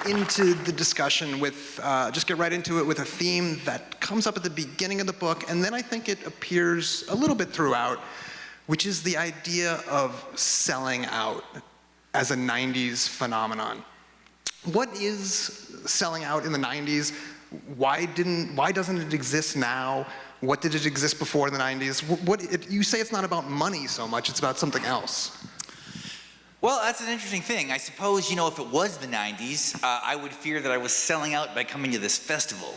into the discussion with, just get right into it with a theme that comes up at the beginning of the book, and then I think it appears a little bit throughout, which is the idea of selling out as a 90s phenomenon. What is selling out in the 90s? Why doesn't it exist now? What did it exist before in the 90s? You say it's not about money so much, it's about something else. Well, that's an interesting thing. I suppose, you know, if it was the 90s, I would fear that I was selling out by coming to this festival.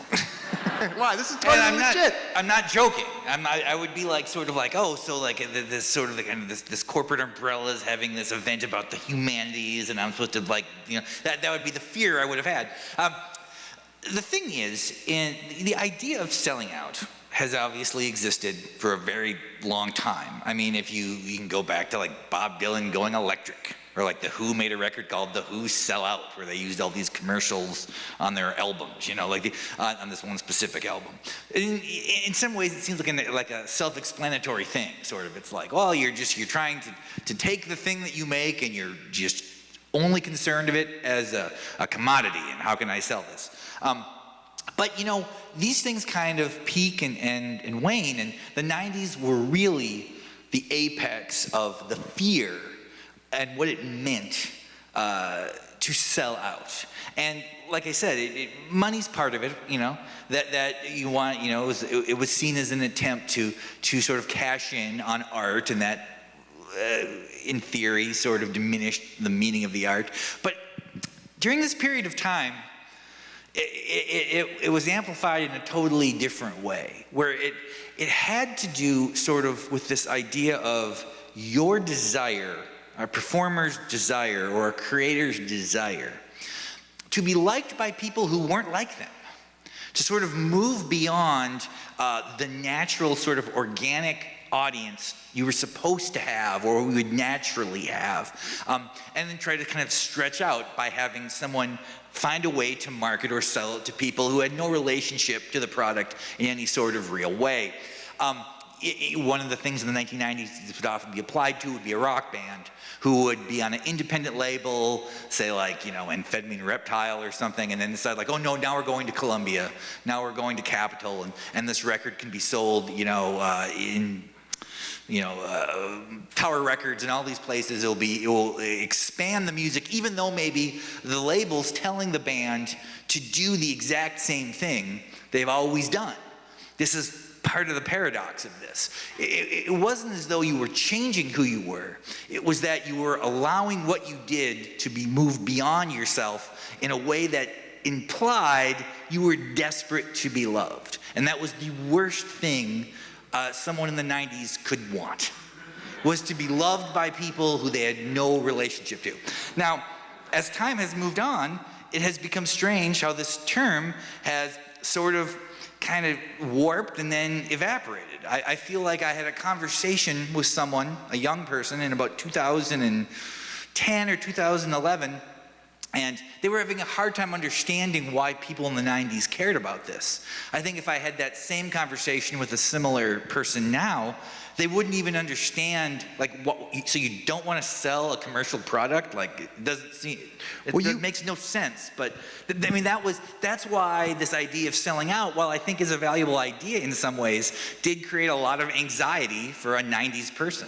Why? This is totally legit. I'm not joking. I would be like, sort of like, oh, so like this sort of kind of this corporate umbrella is having this event about the humanities, and I'm supposed to like, you know, that would be the fear I would have had. The thing is, the idea of selling out has obviously existed for a very long time. I mean, if you can go back to like Bob Dylan going electric, or like The Who made a record called The Who Sell Out, where they used all these commercials on their albums, you know, like on this one specific album. In some ways, it seems like a self-explanatory thing, sort of. It's like, well, you're trying to take the thing that you make, and you're just only concerned of it as a commodity, and how can I sell this? But you know, these things kind of peak and wane, and the 90s were really the apex of the fear and what it meant to sell out. And like I said, money's part of it, you know, that you want, you know, it was seen as an attempt to sort of cash in on art, and that in theory sort of diminished the meaning of the art. But during this period of time, it was amplified in a totally different way, where it had to do sort of with this idea of your desire, a performer's desire or a creator's desire, to be liked by people who weren't like them, to sort of move beyond the natural sort of organic audience you were supposed to have or we would naturally have, and then try to kind of stretch out by having someone find a way to market or sell it to people who had no relationship to the product in any sort of real way. One of the things in the 1990s that would often be applied to would be a rock band who would be on an independent label, say like, you know, Amphetamine Reptile or something, and then decide like, oh no, now we're going to Columbia, now we're going to Capitol, and this record can be sold, you know, in, you know, Tower Records and all these places. It will expand the music, even though maybe the label's telling the band to do the exact same thing they've always done. This is part of the paradox of this. It wasn't as though you were changing who you were. It was that you were allowing what you did to be moved beyond yourself in a way that implied you were desperate to be loved. And that was the worst thing someone in the 90s could want, was to be loved by people who they had no relationship to. Now, as time has moved on, it has become strange how this term has sort of kind of warped and then evaporated. I feel like I had a conversation with someone, a young person, in about 2010 or 2011, and they were having a hard time understanding why people in the 90s cared about this. I think if I had that same conversation with a similar person now, they wouldn't even understand, like, what, so you don't want to sell a commercial product? Like, it doesn't seem, it makes no sense. But, I mean, that's why this idea of selling out, while I think is a valuable idea in some ways, did create a lot of anxiety for a 90s person.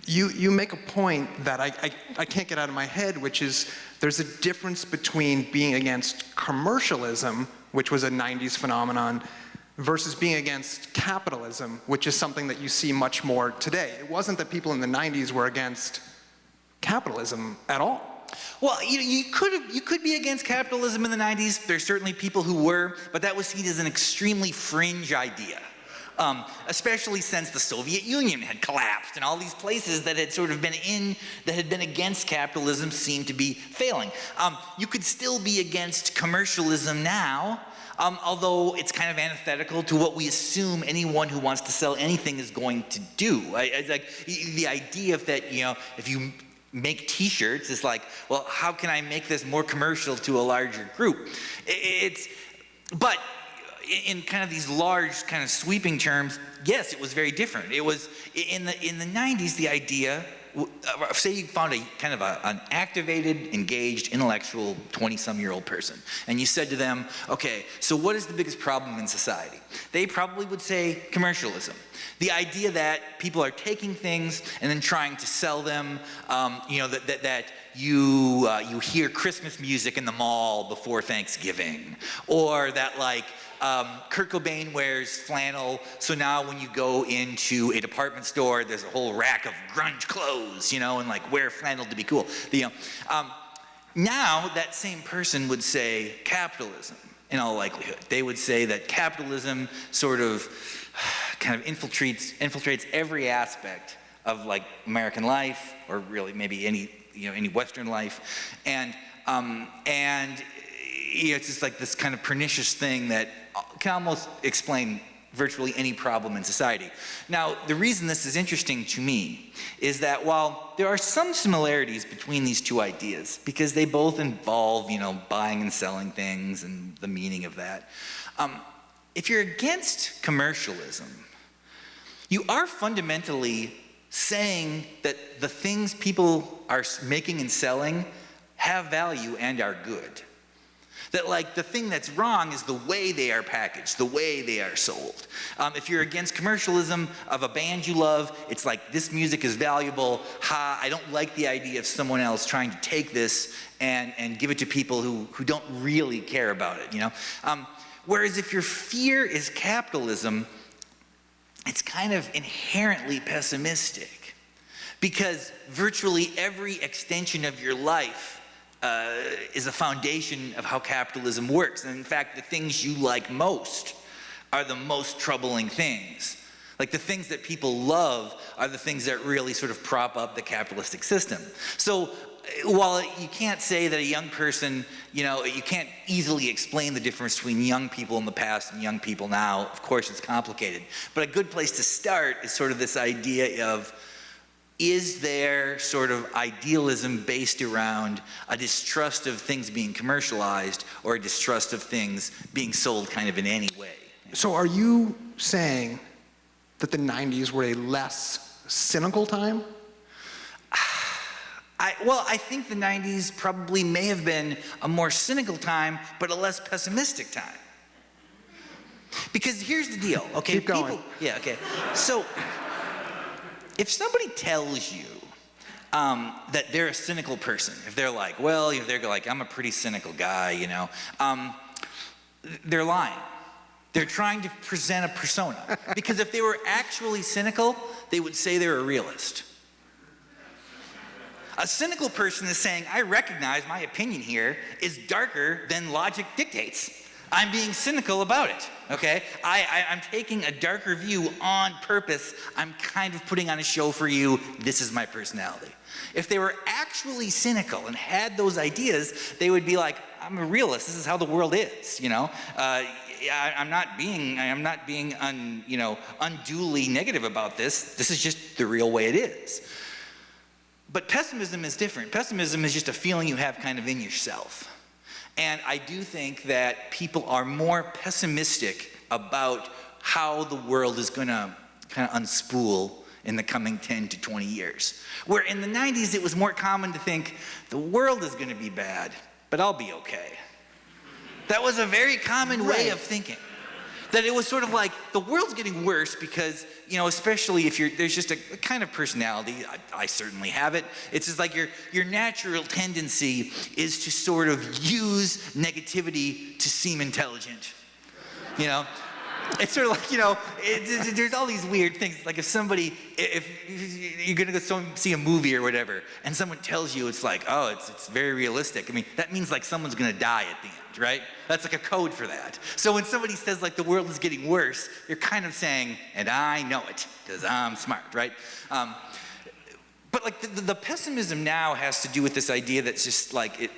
You make a point that I can't get out of my head, which is there's a difference between being against commercialism, which was a 90s phenomenon, versus being against capitalism, which is something that you see much more today. It wasn't that people in the 90s were against capitalism at all. Well, you could be against capitalism in the 90s. There's certainly people who were, but that was seen as an extremely fringe idea. Especially since the Soviet Union had collapsed and all these places that had sort of that had been against capitalism seemed to be failing. You could still be against commercialism now, although it's kind of antithetical to what we assume anyone who wants to sell anything is going to do. Like the idea of that, you know, if you make t-shirts, it's like, well, how can I make this more commercial to a larger group? But in kind of these large, kind of sweeping terms, yes, it was very different. It was in the 90s, the idea, say you found an activated, engaged, intellectual 20-some-year-old person, and you said to them, okay, so what is the biggest problem in society? They probably would say commercialism. The idea that people are taking things and then trying to sell them, that you hear Christmas music in the mall before Thanksgiving, or that like Kurt Cobain wears flannel, so now when you go into a department store, there's a whole rack of grunge clothes, and like wear flannel to be cool. Now that same person would say capitalism in all likelihood. They would say that capitalism sort of kind of infiltrates every aspect of like American life, or really maybe any Western life, and it's just like this kind of pernicious thing that can almost explain virtually any problem in society. Now, the reason this is interesting to me is that while there are some similarities between these two ideas, because they both involve, buying and selling things and the meaning of that, if you're against commercialism, you are fundamentally saying that the things people are making and selling have value and are good. That like the thing that's wrong is the way they are packaged, the way they are sold. If you're against commercialism of a band you love, it's like this music is valuable. I don't like the idea of someone else trying to take this and give it to people who don't really care about it, Whereas if your fear is capitalism, it's kind of inherently pessimistic, because virtually every extension of your life is a foundation of how capitalism works. And in fact, the things you like most are the most troubling things. Like the things that people love are the things that really sort of prop up the capitalistic system. So while you can't say that a young person, you can't easily explain the difference between young people in the past and young people now, of course it's complicated. But a good place to start is sort of this idea of, is there sort of idealism based around a distrust of things being commercialized, or a distrust of things being sold kind of in any way? So are you saying that the 90s were a less cynical time? I think the 90s probably may have been a more cynical time, but a less pessimistic time. Because here's the deal, okay? Keep going. So, if somebody tells you that they're a cynical person, if they're like, I'm a pretty cynical guy, they're lying. They're trying to present a persona. Because if they were actually cynical, they would say they're a realist. A cynical person is saying, I recognize my opinion here is darker than logic dictates. I'm being cynical about it, okay? I'm taking a darker view on purpose. I'm kind of putting on a show for you. This is my personality. If they were actually cynical and had those ideas, they would be like, I'm a realist. This is how the world is, I'm not being unduly negative about this. This is just the real way it is. But pessimism is different. Pessimism is just a feeling you have kind of in yourself. And I do think that people are more pessimistic about how the world is going to kind of unspool in the coming 10 to 20 years. Where in the 90s, it was more common to think the world is going to be bad, but I'll be okay. That was a very common way of thinking. That it was sort of like the world's getting worse because, especially if there's just a kind of personality, I certainly have it. It's just like your natural tendency is to sort of use negativity to seem intelligent. It's sort of like, there's all these weird things. Like if you're gonna go see a movie or whatever, and someone tells you it's like, oh, it's very realistic. I mean, that means like someone's gonna die at the end, right? That's like a code for that. So when somebody says like the world is getting worse, you're kind of saying, and I know it, because I'm smart, right? But like the pessimism now has to do with this idea that's just like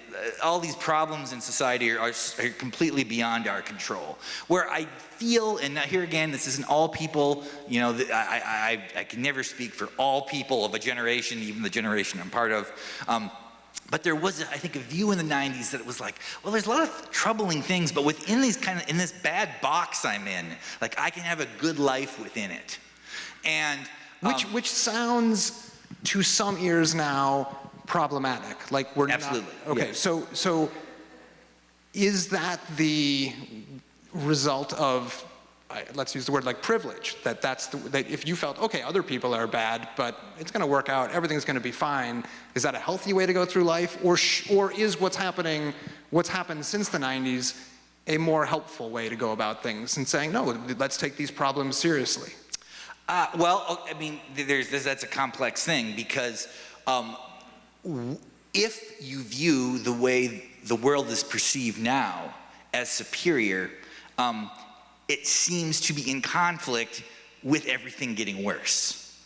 all these problems in society are completely beyond our control. Where I feel, and here again, this isn't all people, I can never speak for all people of a generation, even the generation I'm part of. But there was, I think, a view in the 90s that it was like, well, there's a lot of troubling things, but within these in this bad box I'm in, like I can have a good life within it. And which sounds to some ears now problematic. Like we're absolutely not, okay. Yes. So is that the result of, let's use the word like privilege, that if you felt, okay, other people are bad, but it's going to work out, everything's going to be fine, is that a healthy way to go through life? Or is what's happened since the 90s a more helpful way to go about things and saying, no, let's take these problems seriously? Well, I mean, that's a complex thing because if you view the way the world is perceived now as superior, it seems to be in conflict with everything getting worse.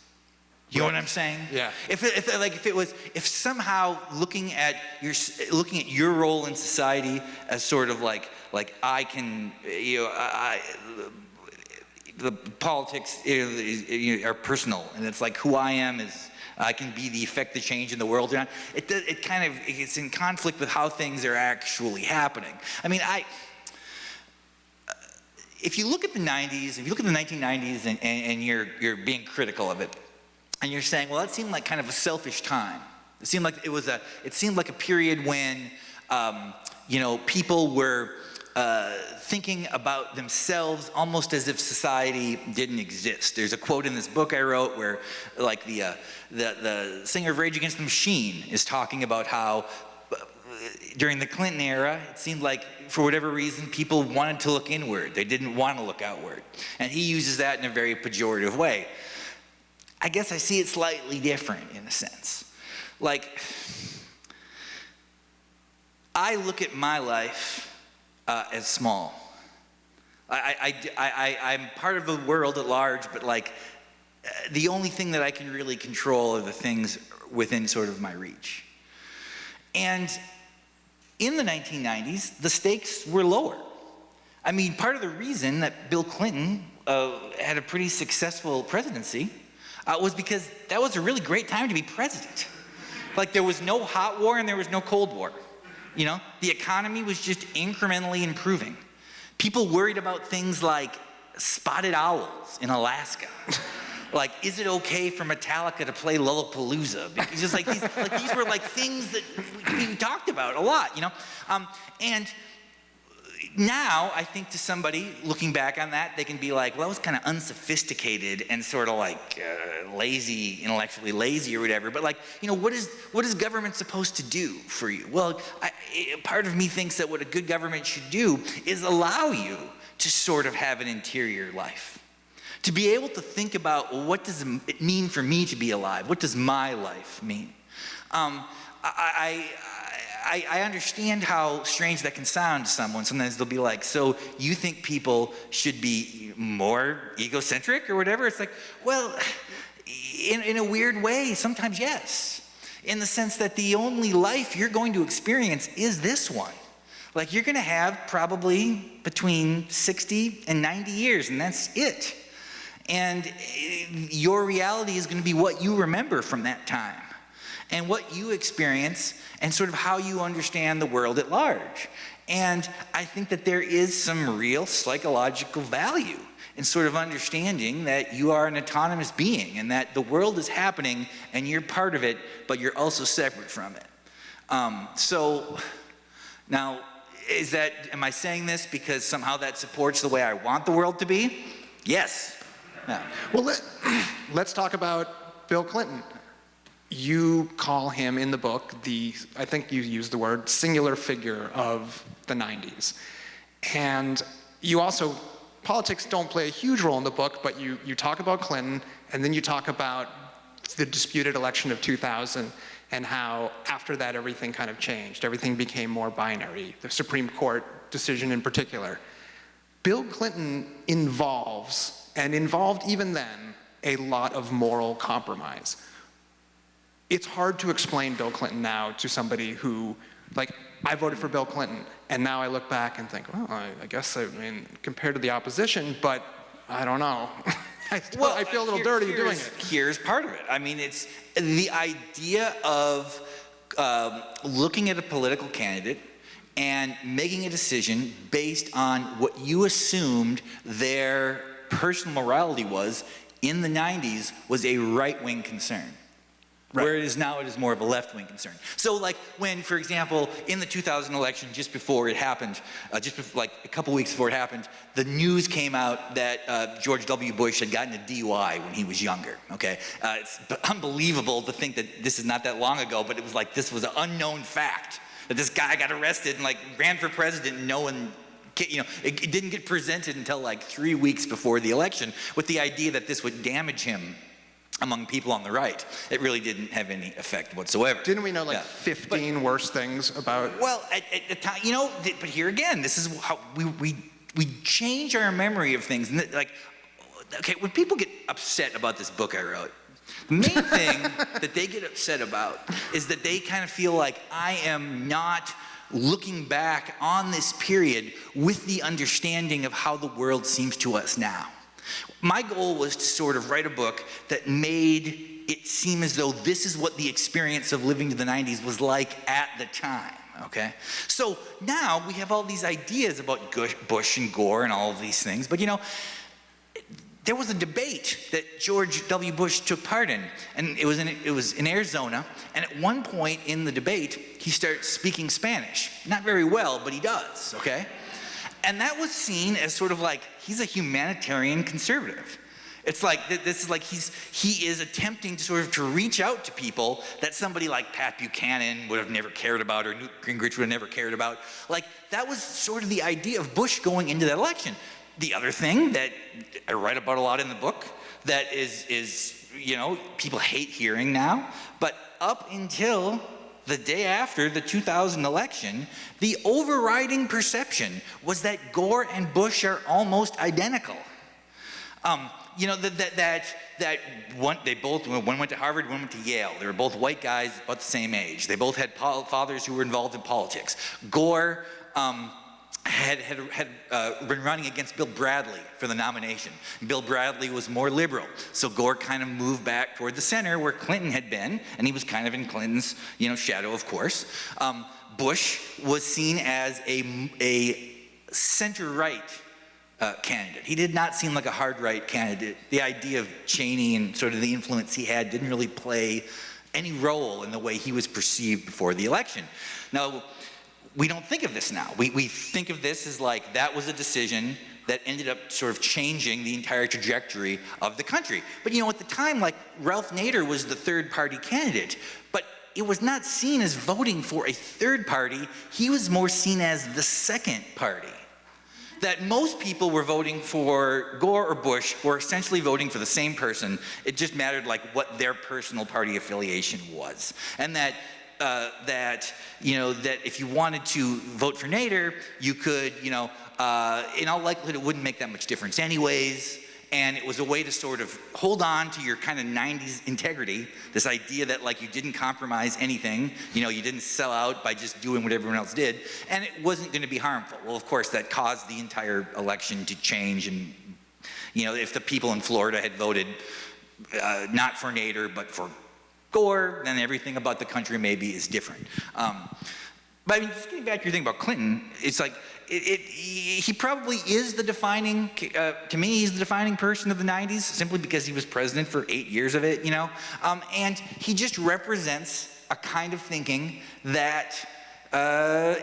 You know what I'm saying? Yeah. If somehow looking at your role in society as sort of like I can, the politics are personal, and it's like who I am is I can be the effect, the change in the world around. It's in conflict with how things are actually happening. I mean, if you look at the 90s, if you look at the 1990s and you're being critical of it, and you're saying, well, that seemed like kind of a selfish time. It seemed like a period when people were thinking about themselves almost as if society didn't exist. There's a quote in this book I wrote where like the singer of Rage Against the Machine is talking about how during the Clinton era, it seemed like for whatever reason, people wanted to look inward. They didn't want to look outward. And he uses that in a very pejorative way. I guess I see it slightly different in a sense. Like, I look at my life as small. I'm part of the world at large, but like the only thing that I can really control are the things within sort of my reach. And in the 1990s, the stakes were lower. I mean, part of the reason that Bill Clinton had a pretty successful presidency was because that was a really great time to be president. Like there was no hot war and there was no cold war. You know, the economy was just incrementally improving. People worried about things like spotted owls in Alaska. Like, is it okay for Metallica to play Lollapalooza? Because just like these were like things that we talked about a lot, you know? And now I think to somebody looking back on that, they can be like, well, that was kind of unsophisticated and sort of like lazy, intellectually lazy or whatever. But like, you know, what is government supposed to do for you? Well, part of me thinks that what a good government should do is allow you to sort of have an interior life. To be able to think about, well, what does it mean for me to be alive? What does my life mean? I understand how strange that can sound to someone. Sometimes they'll be like, so you think people should be more egocentric or whatever? It's like, well, in a weird way, sometimes yes. In the sense that the only life you're going to experience is this one. Like you're gonna have probably between 60 and 90 years, and that's it. And your reality is gonna be what you remember from that time and what you experience and sort of how you understand the world at large. And I think that there is some real psychological value in sort of understanding that you are an autonomous being and that the world is happening and you're part of it, but you're also separate from it. So now, am I saying this because somehow that supports the way I want the world to be? Yes. Yeah. Well, let's talk about Bill Clinton. You call him in the book I think you used the word, singular figure of the 90s. And you also, politics don't play a huge role in the book, but you talk about Clinton, and then you talk about the disputed election of 2000 and how after that everything kind of changed. Everything became more binary, the Supreme Court decision in particular. Bill Clinton involved even then, a lot of moral compromise. It's hard to explain Bill Clinton now to somebody who, like, I voted for Bill Clinton, and now I look back and think, well, I guess, compared to the opposition, but I don't know. I feel a little dirty doing it. Here's part of it. I mean, it's the idea of looking at a political candidate and making a decision based on what you assumed their personal morality was in the 90s was a right-wing concern. Right. Whereas now it is more of a left-wing concern. So like when, for example, in the 2000 election, just before it happened, like a couple weeks before it happened, the news came out that George W. Bush had gotten a DUI when he was younger, okay? It's unbelievable to think that this is not that long ago, but it was like this was an unknown fact, that this guy got arrested and like ran for president and no one, you know, it didn't get presented until like 3 weeks before the election with the idea that this would damage him among people on the right. It really didn't have any effect whatsoever. Didn't we know like 15 worse things about? Well, at the time, you know, but here again, this is how we change our memory of things. And like, okay, when people get upset about this book I wrote, the main thing that they get upset about is that they kind of feel like I am not looking back on this period with the understanding of how the world seems to us now. My goal was to sort of write a book that made it seem as though this is what the experience of living to the 90s was like at the time, okay? So now we have all these ideas about Bush and Gore and all of these things, but you know, there was a debate that George W. Bush took part in, and it was in Arizona, and at one point in the debate, he starts speaking Spanish. Not very well, but he does, okay? And that was seen as sort of like, he's a humanitarian conservative. It's like, this is like he is attempting to sort of to reach out to people that somebody like Pat Buchanan would have never cared about or Newt Gingrich would have never cared about. Like, that was sort of the idea of Bush going into that election. The other thing that I write about a lot in the book that is you know, people hate hearing now, but up until the day after the 2000 election, the overriding perception was that Gore and Bush are almost identical. You know, that one went to Harvard, one went to Yale. They were both white guys about the same age. They both had fathers who were involved in politics. Gore had been running against Bill Bradley for the nomination. Bill Bradley was more liberal, so Gore kind of moved back toward the center where Clinton had been, and he was kind of in Clinton's, you know, shadow, of course. Bush was seen as a center-right candidate. He did not seem like a hard-right candidate. The idea of Cheney and sort of the influence he had didn't really play any role in the way he was perceived before the election. Now, we don't think of this now. We think of this as like that was a decision that ended up sort of changing the entire trajectory of the country. But you know, at the time, like Ralph Nader was the third party candidate, but it was not seen as voting for a third party. He was more seen as the second party. That most people were voting for Gore or Bush were essentially voting for the same person. It just mattered like what their personal party affiliation was. And that you know, that if you wanted to vote for Nader, you could, you know, in all likelihood, it wouldn't make that much difference anyways. And it was a way to sort of hold on to your kind of 90s integrity, this idea that like you didn't compromise anything, you know, you didn't sell out by just doing what everyone else did, and it wasn't going to be harmful. Well, of course, that caused the entire election to change, and, you know, if the people in Florida had voted not for Nader, but for Gore, then everything about the country maybe is different. But I mean, just getting back to your thing about Clinton, it's like, he probably is the defining, to me, he's the defining person of the 90s, simply because he was president for 8 years of it, you know? And he just represents a kind of thinking that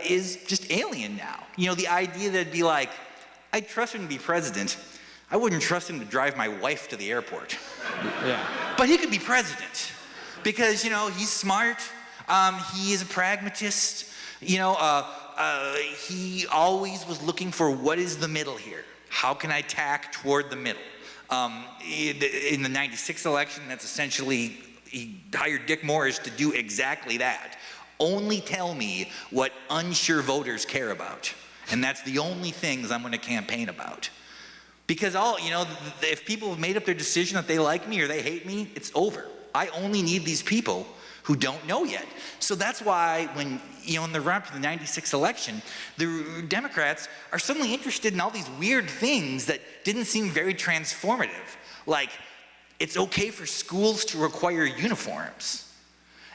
is just alien now. You know, the idea that it'd be like, I'd trust him to be president, I wouldn't trust him to drive my wife to the airport. Yeah. But he could be president. Because, you know, he's smart, he is a pragmatist, you know, he always was looking for what is the middle here? How can I tack toward the middle? In the 96 election, that's essentially, he hired Dick Morris to do exactly that. Only tell me what unsure voters care about. And that's the only things I'm going to campaign about. Because you know, if people have made up their decision that they like me or they hate me, it's over. I only need these people who don't know yet. So that's why when, you know, in the run-up to the 96 election, the Democrats are suddenly interested in all these weird things that didn't seem very transformative. Like, it's okay for schools to require uniforms.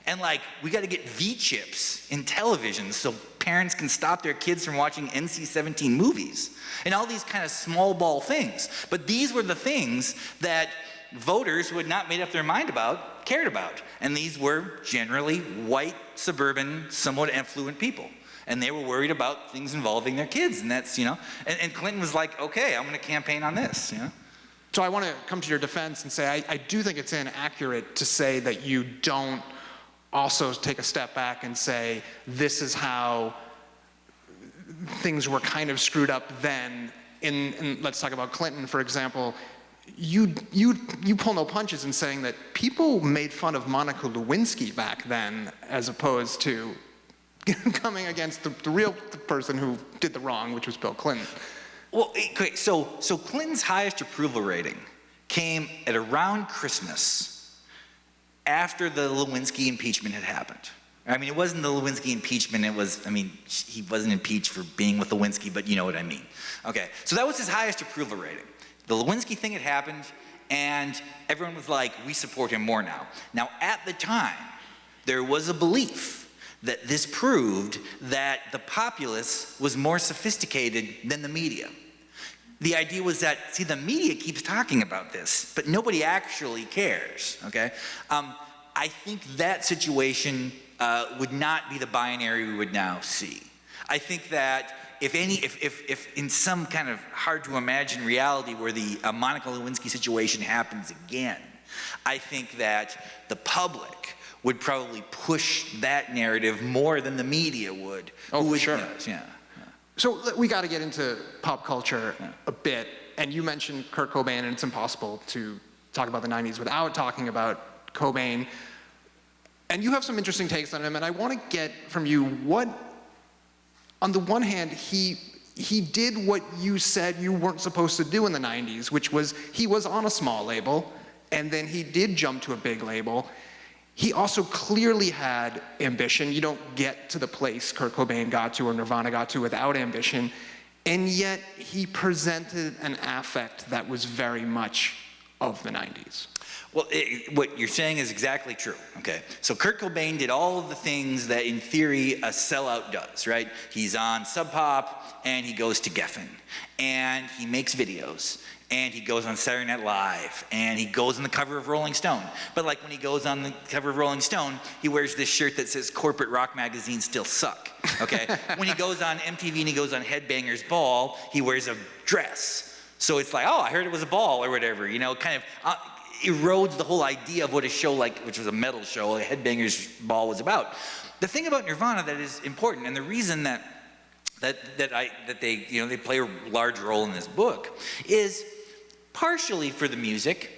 And like, we got to get V-chips in television so parents can stop their kids from watching NC-17 movies. And all these kind of small ball things. But these were the things that voters who had not made up their mind about cared about. And these were generally white, suburban, somewhat affluent people. And they were worried about things involving their kids. And that's, and Clinton was like, okay, I'm going to campaign on this, So I want to come to your defense and say I do think it's inaccurate to say that you don't also take a step back and say this is how things were kind of screwed up then. In let's talk about Clinton, for example. You pull no punches in saying that people made fun of Monica Lewinsky back then, as opposed to coming against the real person who did the wrong, which was Bill Clinton. Well, okay, so Clinton's highest approval rating came at around Christmas after the Lewinsky impeachment had happened. I mean, it wasn't the Lewinsky impeachment, it was, he wasn't impeached for being with Lewinsky, but you know what I mean. Okay, so that was his highest approval rating. The Lewinsky thing had happened, and everyone was like, we support him more now. Now, at the time, there was a belief that this proved that the populace was more sophisticated than the media. The idea was that, see, the media keeps talking about this, but nobody actually cares, okay? I think that situation would not be the binary we would now see. I think that if in some kind of hard to imagine reality where the Monica Lewinsky situation happens again, I think that the public would probably push that narrative more than the media would. Oh, for sure. Yeah. So we got to get into pop culture a bit, and you mentioned Kurt Cobain, and it's impossible to talk about the 90s without talking about Cobain. And you have some interesting takes on him, and I want to get from you what, on the one hand, he did what you said you weren't supposed to do in the 90s, which was he was on a small label, and then he did jump to a big label. He also clearly had ambition. You don't get to the place Kurt Cobain got to or Nirvana got to without ambition. And yet he presented an affect that was very much of the 90s. Well, what you're saying is exactly true, okay? So Kurt Cobain did all of the things that, in theory, a sellout does, right? He's on Sub Pop, and he goes to Geffen, and he makes videos, and he goes on Saturday Night Live, and he goes on the cover of Rolling Stone. But like when he goes on the cover of Rolling Stone, he wears this shirt that says corporate rock magazines still suck, okay? When he goes on MTV and he goes on Headbangers Ball, he wears a dress. So it's like, oh, I heard it was a ball or whatever, kind of erodes the whole idea of what a show like, which was a metal show, a Headbangers Ball was about. The thing about Nirvana that is important, and the reason that they play a large role in this book, is partially for the music,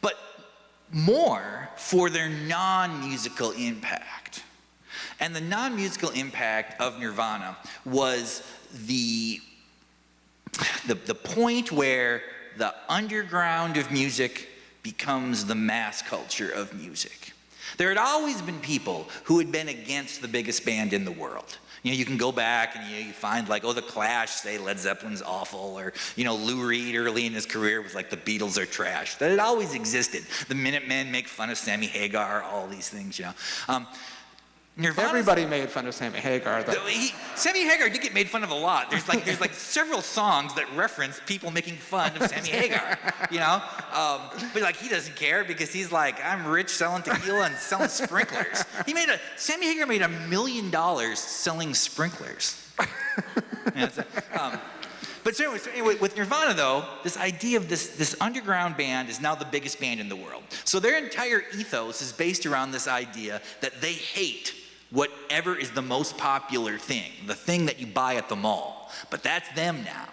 but more for their non-musical impact. And the non-musical impact of Nirvana was the point where the underground of music becomes the mass culture of music. There had always been people who had been against the biggest band in the world. You can go back and you find like, the Clash say Led Zeppelin's awful, or Lou Reed early in his career was like the Beatles are trash. That had always existed. The Minutemen make fun of Sammy Hagar, all these things, Everybody made fun of Sammy Hagar, though. Sammy Hagar did get made fun of a lot. There's like several songs that reference people making fun of Sammy Hagar, but like he doesn't care because he's like, I'm rich selling tequila and selling sprinklers. Sammy Hagar made $1 million selling sprinklers. But so anyway, with Nirvana though, this idea of this underground band is now the biggest band in the world. So their entire ethos is based around this idea that they hate whatever is the most popular thing, the thing that you buy at the mall. But that's them now.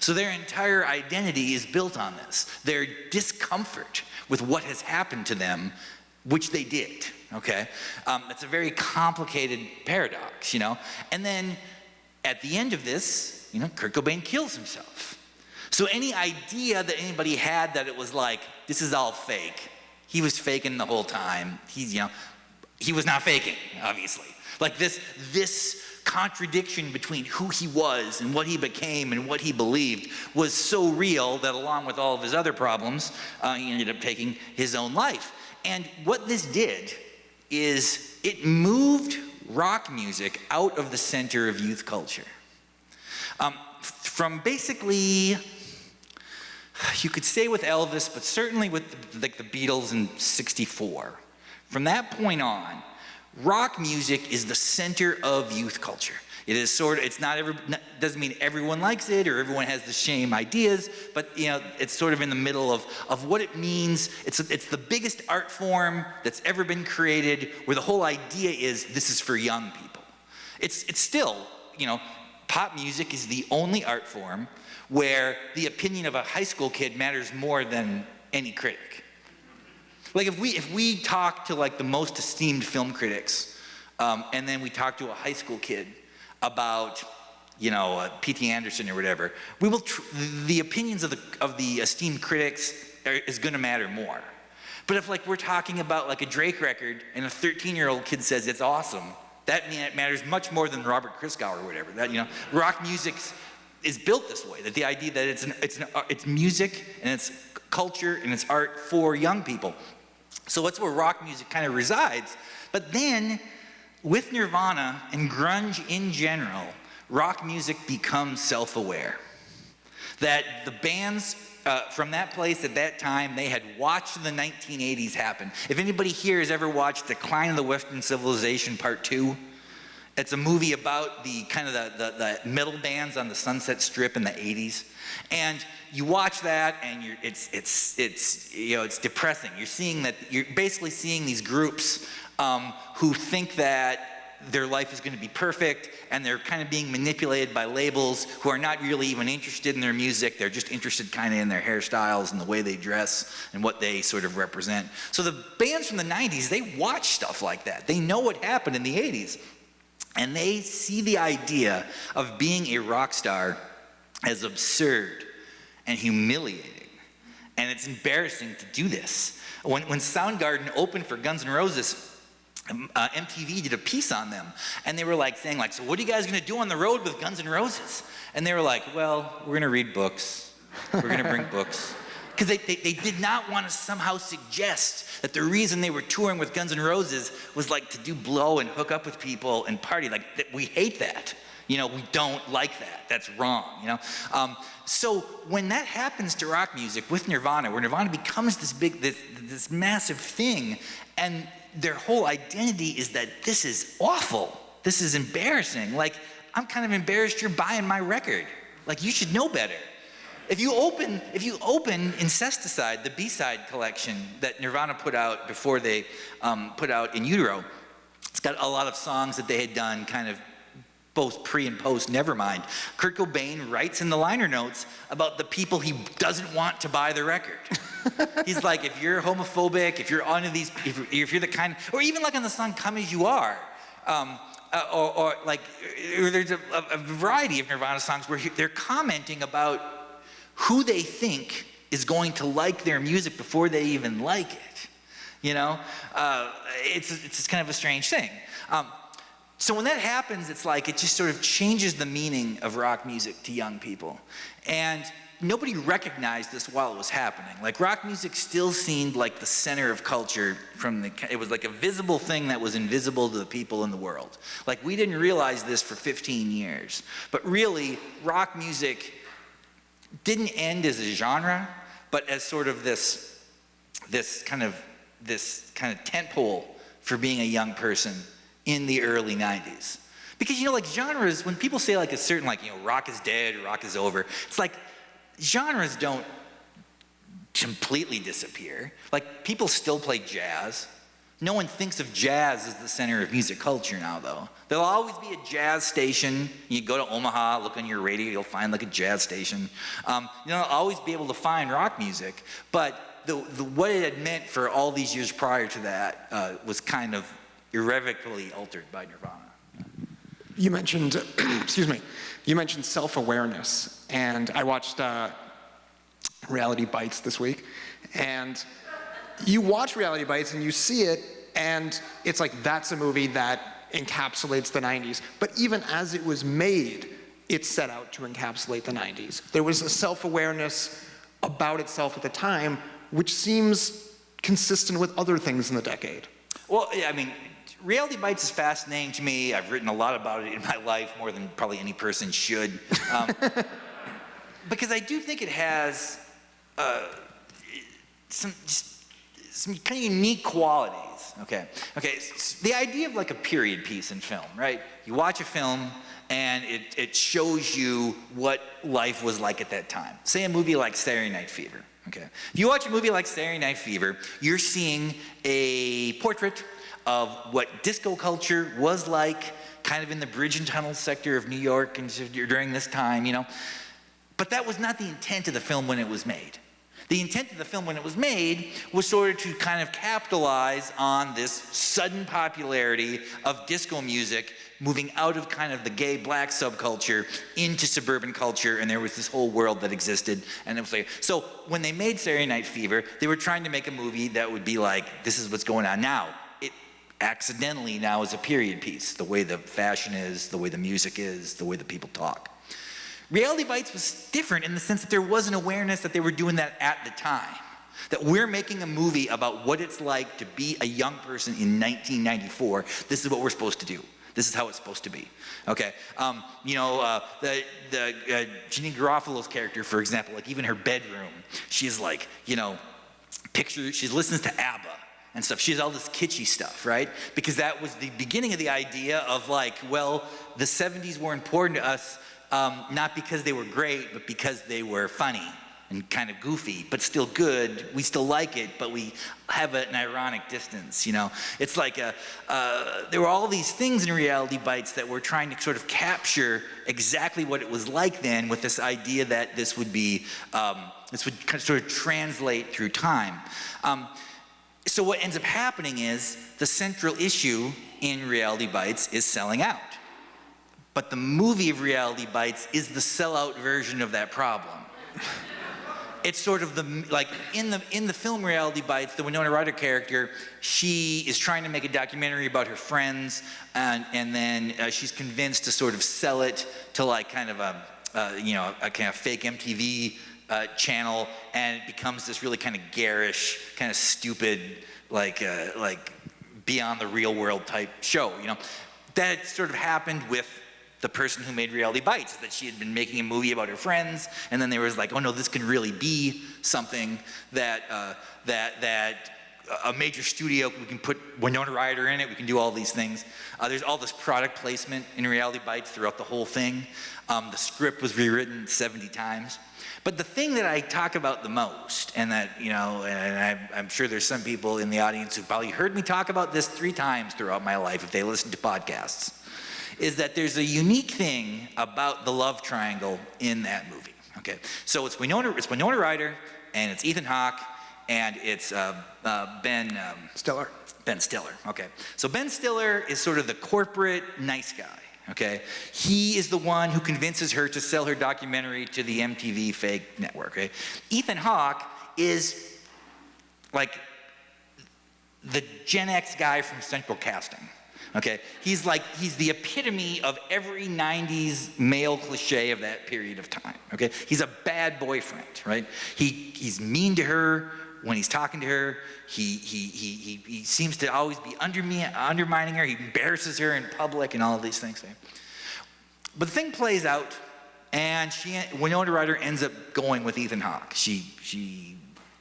So their entire identity is built on this. Their discomfort with what has happened to them, which they did, okay? It's a very complicated paradox, And then at the end of this, Kurt Cobain kills himself. So any idea that anybody had that it was like, this is all fake, he was faking the whole time. He was not faking, obviously. Like this contradiction between who he was and what he became and what he believed was so real that along with all of his other problems, he ended up taking his own life. And what this did is it moved rock music out of the center of youth culture. From basically, you could say with Elvis, but certainly with like the Beatles in '64. From that point on, rock music is the center of youth culture. It is sort of, doesn't mean everyone likes it or everyone has the same ideas, but it's sort of in the middle of what it means. It's the biggest art form that's ever been created, where the whole idea is this is for young people. It's still, pop music is the only art form where the opinion of a high school kid matters more than any critic. Like if we talk to like the most esteemed film critics, and then we talk to a high school kid about, P.T. Anderson or whatever, the opinions of the esteemed critics is going to matter more. But if like we're talking about like a Drake record and a 13-year-old kid says it's awesome, that matters much more than Robert Christgau or whatever. That rock music is built this way. That the idea that it's music and it's culture and it's art for young people. So that's where rock music kind of resides. But then, with Nirvana and grunge in general, rock music becomes self-aware. That the bands from that place at that time, they had watched the 1980s happen. If anybody here has ever watched Decline of the Western Civilization Part 2, it's a movie about the kind of the metal bands on the Sunset Strip in the 80s. And you watch that and it's depressing. You're basically seeing these groups who think that their life is going to be perfect, and they're kind of being manipulated by labels who are not really even interested in their music. They're just interested kind of in their hairstyles and the way they dress and what they sort of represent. So the bands from the 90s, they watch stuff like that. They know what happened in the 80s. And they see the idea of being a rock star as absurd and humiliating. And it's embarrassing to do this. When Soundgarden opened for Guns N' Roses, MTV did a piece on them, and they were like saying like, so what are you guys going to do on the road with Guns N' Roses? And they were like, well, we're going to read books. We're going to bring books. Because they did not want to somehow suggest that the reason they were touring with Guns N' Roses was like to do blow and hook up with people and party. Like, we hate that. We don't like that. That's wrong, So when that happens to rock music with Nirvana, where Nirvana becomes this massive thing, and their whole identity is that this is awful, this is embarrassing. Like, I'm kind of embarrassed you're buying my record. Like, you should know better. If you open Incesticide, the B-side collection that Nirvana put out before they put out In Utero, it's got a lot of songs that they had done kind of both pre and post Nevermind. Kurt Cobain writes in the liner notes about the people he doesn't want to buy the record. He's like, if you're homophobic, if you're on these, if you're the kind, or even like on the song Come As You Are, or there's a variety of Nirvana songs where they're commenting about who they think is going to like their music before they even like it. It's kind of a strange thing. So when that happens, it's like it just sort of changes the meaning of rock music to young people. And nobody recognized this while it was happening. Like, rock music still seemed like the center of culture it was like a visible thing that was invisible to the people in the world. Like, we didn't realize this for 15 years. But really, rock music didn't end as a genre, but as sort of this kind of tentpole for being a young person in the early 90s. Because, like genres, when people say like a certain, rock is dead, rock is over, it's like genres don't completely disappear. Like, people still play jazz. No one thinks of jazz as the center of music culture now, though. There'll always be a jazz station. You go to Omaha, look on your radio, you'll find like a jazz station. You'll always be able to find rock music, but what it had meant for all these years prior to that was kind of irrevocably altered by Nirvana. You mentioned, you mentioned self-awareness, and I watched Reality Bites this week, and you watch Reality Bites and you see it, and it's like, that's a movie that encapsulates the 90s. But even as it was made, it set out to encapsulate the 90s. There was a self-awareness about itself at the time, which seems consistent with other things in the decade. Well, yeah, I mean, Reality Bites is fascinating to me. I've written a lot about it in my life, more than probably any person should. Because I do think it has some kind of unique qualities. Okay, the idea of like a period piece in film, right? You watch a film and it shows you what life was like at that time. Say a movie like Saturday Night Fever. Okay, if you watch a movie like Saturday Night Fever, you're seeing a portrait of what disco culture was like, kind of in the bridge and tunnel sector of New York and during this time, you know. But that was not the intent of the film when it was made. The intent of the film when it was made was sort of to kind of capitalize on this sudden popularity of disco music moving out of kind of the gay black subculture into suburban culture, and there was this whole world that existed. And it was like, so when they made Saturday Night Fever, they were trying to make a movie that would be like, this is what's going on now. It accidentally now is a period piece, the way the fashion is, the way the music is, the way the people talk. Reality Bites was different in the sense that there was an awareness that they were doing that at the time. That we're making a movie about what it's like to be a young person in 1994. This is what we're supposed to do. This is how it's supposed to be. Okay, the Janeane Garofalo's character, for example, like even her bedroom, she's like, she listens to ABBA and stuff. She has all this kitschy stuff, right? Because that was the beginning of the idea of like, well, the 70s were important to us, not because they were great, but because they were funny and kind of goofy, but still good. We still like it, but we have an ironic distance, It's like there were all these things in Reality Bites that were trying to sort of capture exactly what it was like then, with this idea that this would be, this would kind of sort of translate through time. So what ends up happening is the central issue in Reality Bites is selling out. But the movie of Reality Bites is the sellout version of that problem. It's sort of like in the film Reality Bites, the Winona Ryder character, she is trying to make a documentary about her friends, and then she's convinced to sort of sell it to like kind of a kind of fake MTV channel, and it becomes this really kind of garish, kind of stupid, like beyond the real world type show. That sort of happened with the person who made Reality Bites, that she had been making a movie about her friends, and then there was like, oh no, this can really be something that a major studio, we can put Winona Ryder in it, we can do all these things. There's all this product placement in Reality Bites throughout the whole thing. The script was rewritten 70 times. But the thing that I talk about the most, and that, and I'm sure there's some people in the audience who probably heard me talk about this 3 times throughout my life if they listen to podcasts, is that there's a unique thing about the love triangle in that movie. Okay, so it's Winona Ryder, and it's Ethan Hawke, and it's Ben Stiller. Ben Stiller. Okay, so Ben Stiller is sort of the corporate nice guy. Okay, he is the one who convinces her to sell her documentary to the MTV fake network. Okay, Ethan Hawke is like the Gen X guy from Central Casting. Okay, he's the epitome of every 90s male cliche of that period of time. Okay, he's a bad boyfriend, right? He's mean to her when he's talking to her. He seems to always be undermining her. He embarrasses her in public and all of these things. Right? But the thing plays out, and Winona Ryder ends up going with Ethan Hawke. She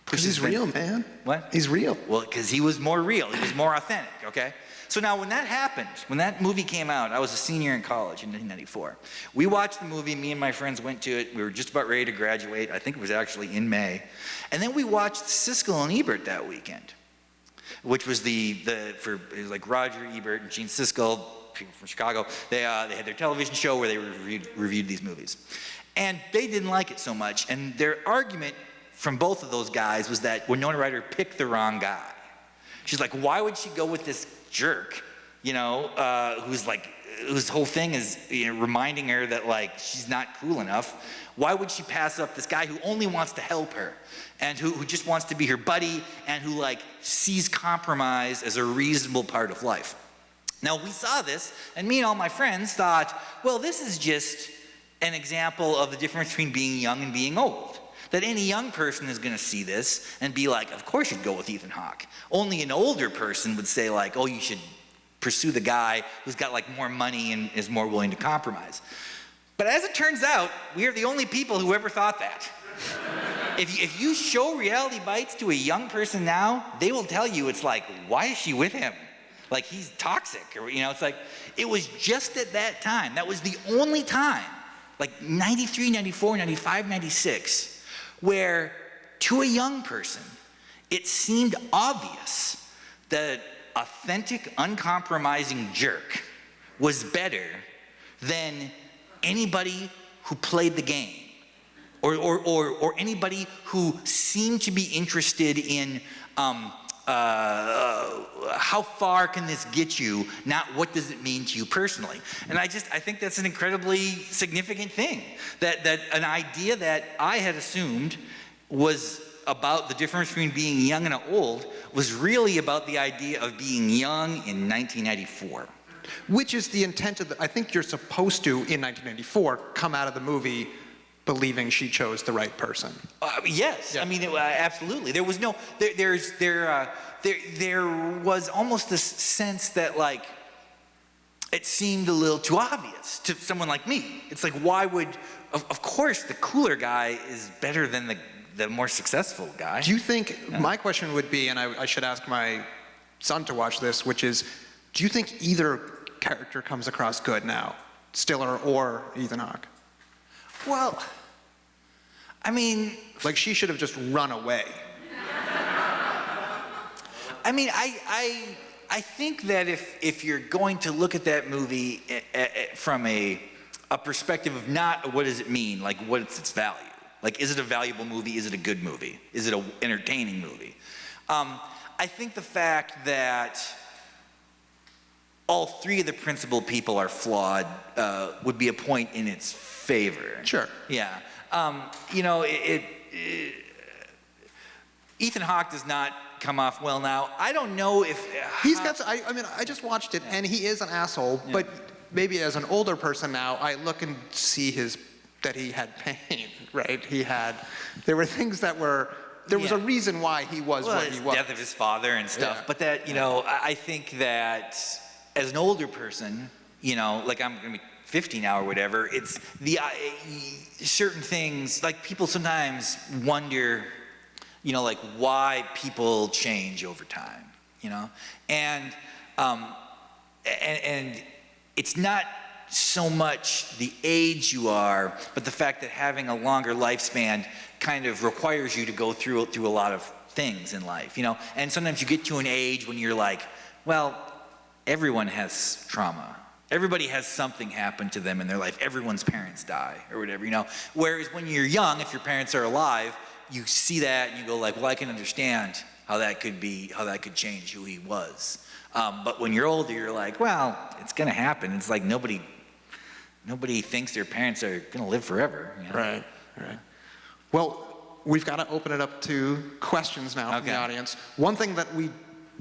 pushes. He's real, man. What? He's real. Well, because he was more real. He was more authentic. Okay. So now when that happened, when that movie came out, I was a senior in college in 1994. We watched the movie, me and my friends went to it. We were just about ready to graduate. I think it was actually in May. And then we watched Siskel and Ebert that weekend, which was it was like Roger Ebert and Gene Siskel, people from Chicago. They had their television show where they reviewed these movies. And they didn't like it so much. And their argument from both of those guys was that Winona Ryder picked the wrong guy. She's like, why would she go with this jerk, whose whole thing is reminding her that like she's not cool enough? Why would she pass up this guy who only wants to help her, and who just wants to be her buddy, and who like sees compromise as a reasonable part of life? Now we saw this, and me and all my friends thought, well, this is just an example of the difference between being young and being old. that any young person is going to see this and be like, of course you'd go with Ethan Hawke. Only an older person would say like, oh, you should pursue the guy who's got like more money and is more willing to compromise. But as it turns out, we are the only people who ever thought that. If you show Reality Bites to a young person now, they will tell you it's like, why is she with him? Like he's toxic, or it's like, it was just at that time. That was the only time, like 93, 94, 95, 96, where to a young person, it seemed obvious that authentic, uncompromising jerk was better than anybody who played the game, or anybody who seemed to be interested in how far can this get you, not what does it mean to you personally. And I think that's an incredibly significant thing, that an idea that I had assumed was about the difference between being young and old was really about the idea of being young in 1994. Which is the intent of I think you're supposed to, in 1994, come out of the movie believing she chose the right person. Yes, Yeah. I mean, absolutely. There was no, there was almost this sense that like, it seemed a little too obvious to someone like me. It's like, why would, of course, the cooler guy is better than the more successful guy. Do you think, my question would be, and I should ask my son to watch this, which is, do you think either character comes across good now? Stiller or Ethan Hawke? Well, I mean... Like she should have just run away. I mean, I think that if you're going to look at that movie from a perspective of not what does it mean, like what's its value? Like, is it a valuable movie? Is it a good movie? Is it an entertaining movie? I think the fact that all three of the principal people are flawed would be a point in its favor. Sure. Yeah. Ethan Hawke does not come off well now. I don't know if... He's got, I mean, I just watched it, and he is an asshole, but maybe as an older person now, I look and see that he had pain, right? There were things that were, there was a reason why he was what he was. Death of his father and stuff. Yeah. But that, I think that as an older person, like I'm gonna be 50 now or whatever, it's the certain things, like people sometimes wonder, like why people change over time, and it's not so much the age you are, but the fact that having a longer lifespan kind of requires you to go through a lot of things in life, and sometimes you get to an age when you're like, well, everyone has trauma. Everybody has something happen to them in their life. Everyone's parents die or whatever, Whereas when you're young, if your parents are alive, you see that and you go like, well, I can understand how that could change who he was. But when you're older, you're like, well, it's gonna happen. It's like nobody thinks their parents are gonna live forever. Right. Well, we've got to open it up to questions now from the audience. One thing that we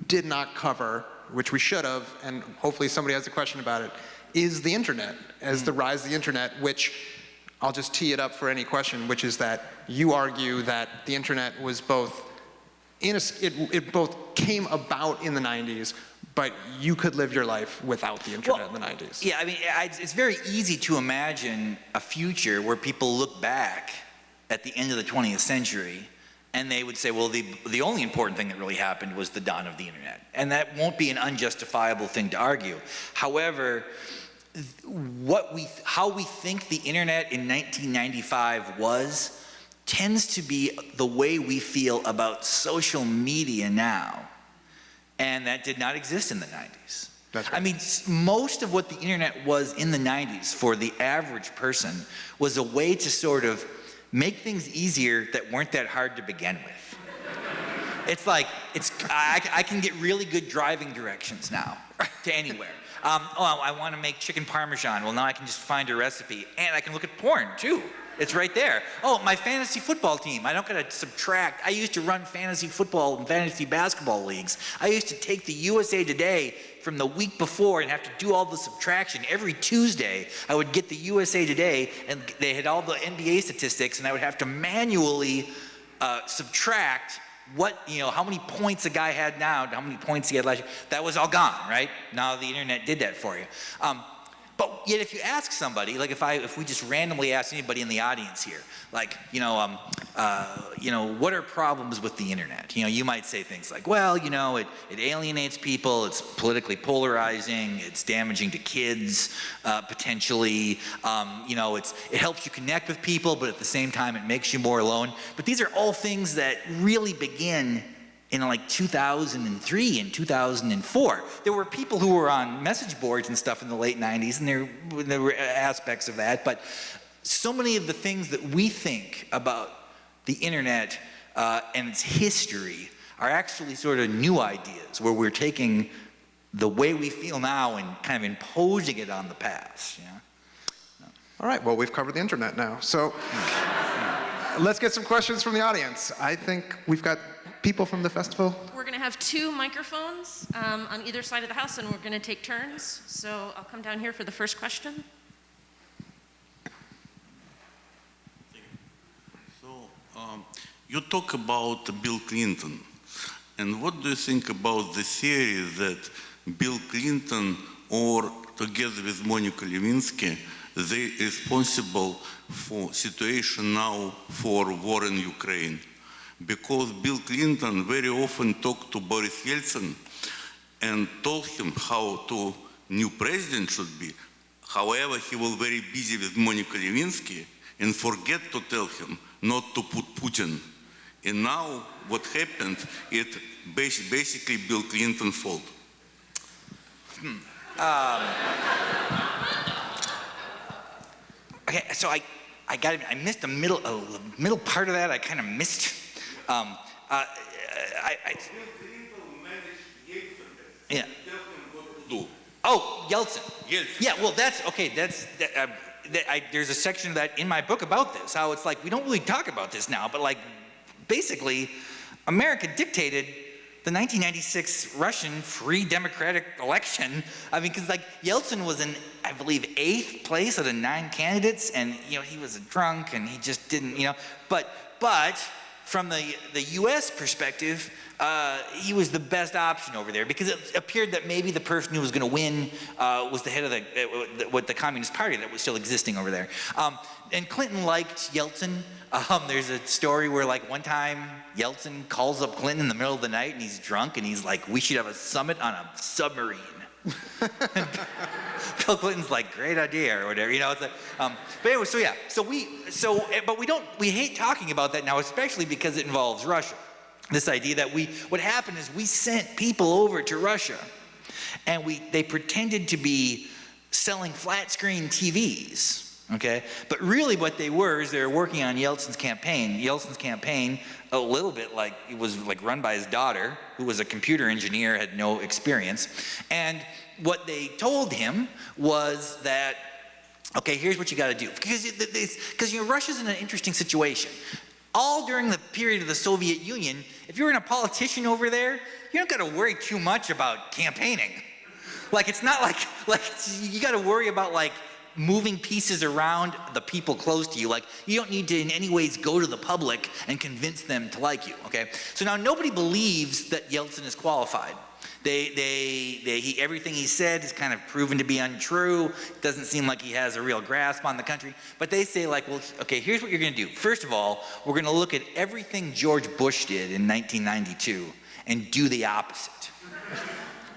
did not cover, which we should have, and hopefully somebody has a question about it, is the internet, as the rise of the internet, which I'll just tee it up for any question, which is that you argue that the internet was both, it both came about in the 90s, but you could live your life without the internet in the 90s. Yeah, I mean, it's very easy to imagine a future where people look back at the end of the 20th century and they would say, well, the only important thing that really happened was the dawn of the internet. And that won't be an unjustifiable thing to argue. However, how we think the internet in 1995 was tends to be the way we feel about social media now. And that did not exist in the 90s. That's right. I mean, most of what the internet was in the 90s for the average person was a way to sort of make things easier that weren't that hard to begin with. It's like, I can get really good driving directions now to anywhere. I want to make chicken parmesan. Well, now I can just find a recipe, and I can look at porn too. It's right there. Oh, my fantasy football team. I don't got to subtract. I used to run fantasy football and fantasy basketball leagues. I used to take the USA Today from the week before and have to do all the subtraction. Every Tuesday, I would get the USA Today, and they had all the NBA statistics, and I would have to manually subtract how many points a guy had now, how many points he had last year. That was all gone, right? Now the internet did that for you. But yet if you ask somebody, like if we just randomly ask anybody in the audience here, like, what are problems with the internet? You might say things like, well, it alienates people, it's politically polarizing, it's damaging to kids, potentially, it helps you connect with people, but at the same time it makes you more alone. But these are all things that really begin in like 2003 and 2004. There were people who were on message boards and stuff in the late 90s, and there were aspects of that, but so many of the things that we think about the internet and its history are actually sort of new ideas, where we're taking the way we feel now and kind of imposing it on the past. All right, well, we've covered the internet now. So let's get some questions from the audience. I think we've got people from the festival. We're going to have 2 microphones on either side of the house, and we're going to take turns. So I'll come down here for the first question. So you talk about Bill Clinton, and what do you think about the theory that Bill Clinton, or together with Monica Lewinsky, they responsible for situation now for war in Ukraine? Because Bill Clinton very often talked to Boris Yeltsin and told him how to new president should be. However, he was very busy with Monica Lewinsky and forget to tell him not to put Putin. And now what happened, it basically Bill Clinton's fault. Okay, so I missed the middle part of that. I kind of missed. Yeah. Oh, Yeltsin. Yes. Yeah, well, that's okay. There's a section of that in my book about this. How it's like we don't really talk about this now, but like basically, America dictated the 1996 Russian free democratic election. I mean, because like Yeltsin was in, I believe, 8th place out of 9 candidates, and he was a drunk, and he just didn't, But from the U.S. perspective, he was the best option over there, because it appeared that maybe the person who was going to win was the head of the Communist Party that was still existing over there. And Clinton liked Yeltsin. There's a story where like one time Yeltsin calls up Clinton in the middle of the night and he's drunk and he's like, we should have a summit on a submarine. And Bill Clinton's like, great idea or whatever, it's like, but anyway, but we hate talking about that now, especially because it involves Russia. This idea that what happened is we sent people over to Russia and they pretended to be selling flat screen TVs. Okay, but really what they were is they were working on Yeltsin's campaign. Yeltsin's campaign, a little bit like it was like run by his daughter, who was a computer engineer, had no experience. And what they told him was that, okay, here's what you got to do, because Russia's in an interesting situation. All during the period of the Soviet Union, if you were a politician over there, you don't got to worry too much about campaigning. Like it's not like you got to worry about like moving pieces around the people close to you. Like you don't need to in any ways go to the public and convince them to like you, okay? So now nobody believes that Yeltsin is qualified. Everything he said is kind of proven to be untrue. It doesn't seem like he has a real grasp on the country. But they say like, well, okay, here's what you're gonna do. First of all, we're gonna look at everything George Bush did in 1992 and do the opposite.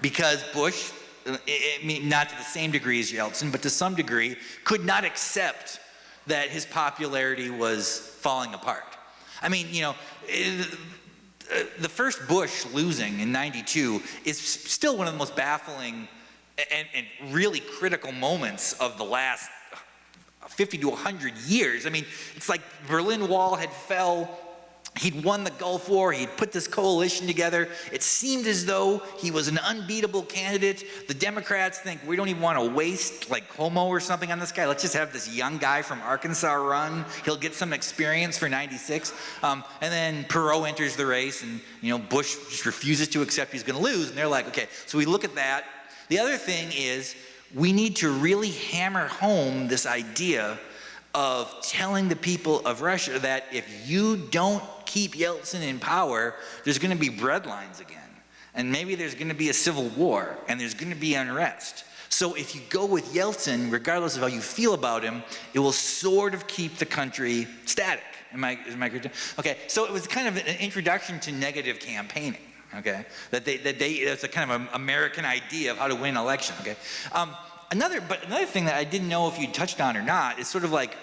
Because Bush, I mean, not to the same degree as Yeltsin, but to some degree, could not accept that his popularity was falling apart. I mean, the first Bush losing in 92 is still one of the most baffling and really critical moments of the last 50 to 100 years. I mean, it's like Berlin Wall had fell, He'd won the Gulf War, he'd put this coalition together. It seemed as though he was an unbeatable candidate. The Democrats think we don't even want to waste like Cuomo or something on this guy. Let's just have this young guy from Arkansas run. He'll get some experience for 96. And then Perot enters the race, and Bush just refuses to accept he's going to lose. And they're like, okay, so we look at that. The other thing is we need to really hammer home this idea of telling the people of Russia that if you don't keep Yeltsin in power, there's going to be breadlines again. And maybe there's going to be a civil war, and there's going to be unrest. So if you go with Yeltsin, regardless of how you feel about him, it will sort of keep the country static. Am I correct? Okay, so it was kind of an introduction to negative campaigning. Okay, that's a kind of an American idea of how to win an election. Okay, another thing that I didn't know if you touched on or not is sort of like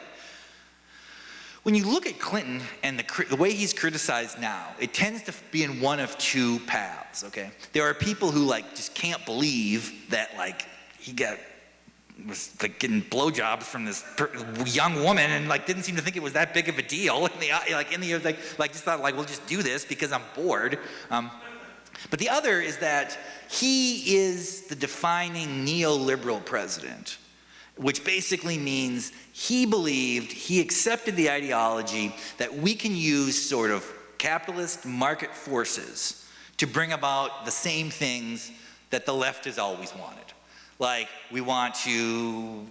when you look at Clinton and the way he's criticized now, it tends to be in one of two paths. Okay, there are people who like just can't believe that like he was like getting blowjobs from this young woman and like didn't seem to think it was that big of a deal. Just thought like we'll just do this because I'm bored. But the other is that he is the defining neoliberal president, which basically means he accepted the ideology that we can use sort of capitalist market forces to bring about the same things that the left has always wanted. Like, we want to,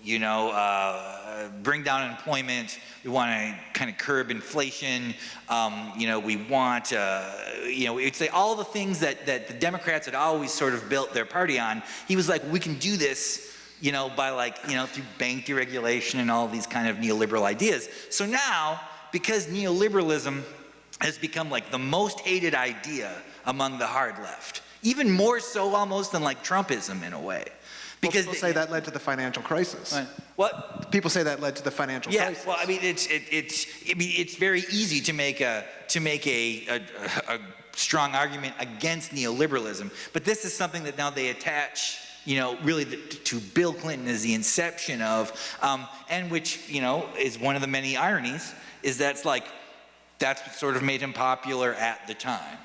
bring down unemployment. We want to kind of curb inflation. We want, it's like all the things that the Democrats had always sort of built their party on. He was like, we can do this, by through bank deregulation and all these kind of neoliberal ideas. So now, because neoliberalism has become like the most hated idea among the hard left, even more so almost than like Trumpism in a way. Because people say that led to the financial crisis. What? People say that led to the financial crisis. Well, I mean, it's very easy to make a strong argument against neoliberalism, but this is something that now they attach, really to Bill Clinton as the inception of, and which, is one of the many ironies, is that's what sort of made him popular at the time.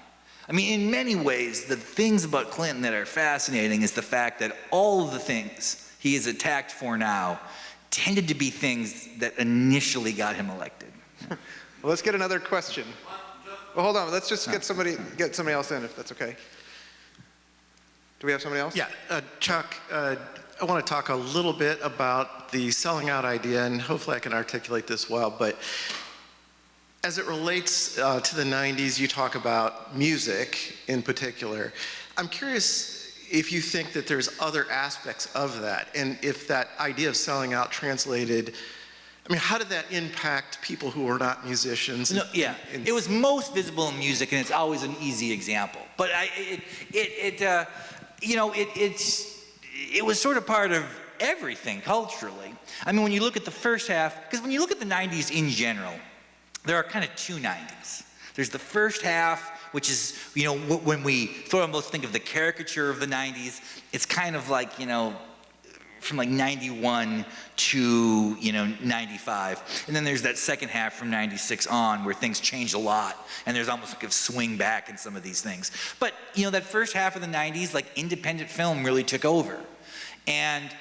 I mean, in many ways, the things about Clinton that are fascinating is the fact that all of the things he is attacked for now tended to be things that initially got him elected. Well, let's get another question. Well, hold on. Let's just get somebody else in, if that's okay. Do we have somebody else? Yeah, Chuck, I want to talk a little bit about the selling out idea, and hopefully I can articulate this well, but as it relates to the 90s, you talk about music in particular. I'm curious if you think that there's other aspects of that, and if that idea of selling out translated, I mean, how did that impact people who are not musicians? No, yeah, it was most visible in music, and it's always an easy example. But it was sort of part of everything culturally. I mean, when you look at the first half, because when you look at the 90s in general, there are kind of two 90s. There's the first half, which is, when we sort of almost think of the caricature of the 90s, it's kind of like, from like 91 to, 95. And then there's that second half from 96 on where things change a lot, and there's almost like a swing back in some of these things. But, that first half of the 90s, like independent film really took over. And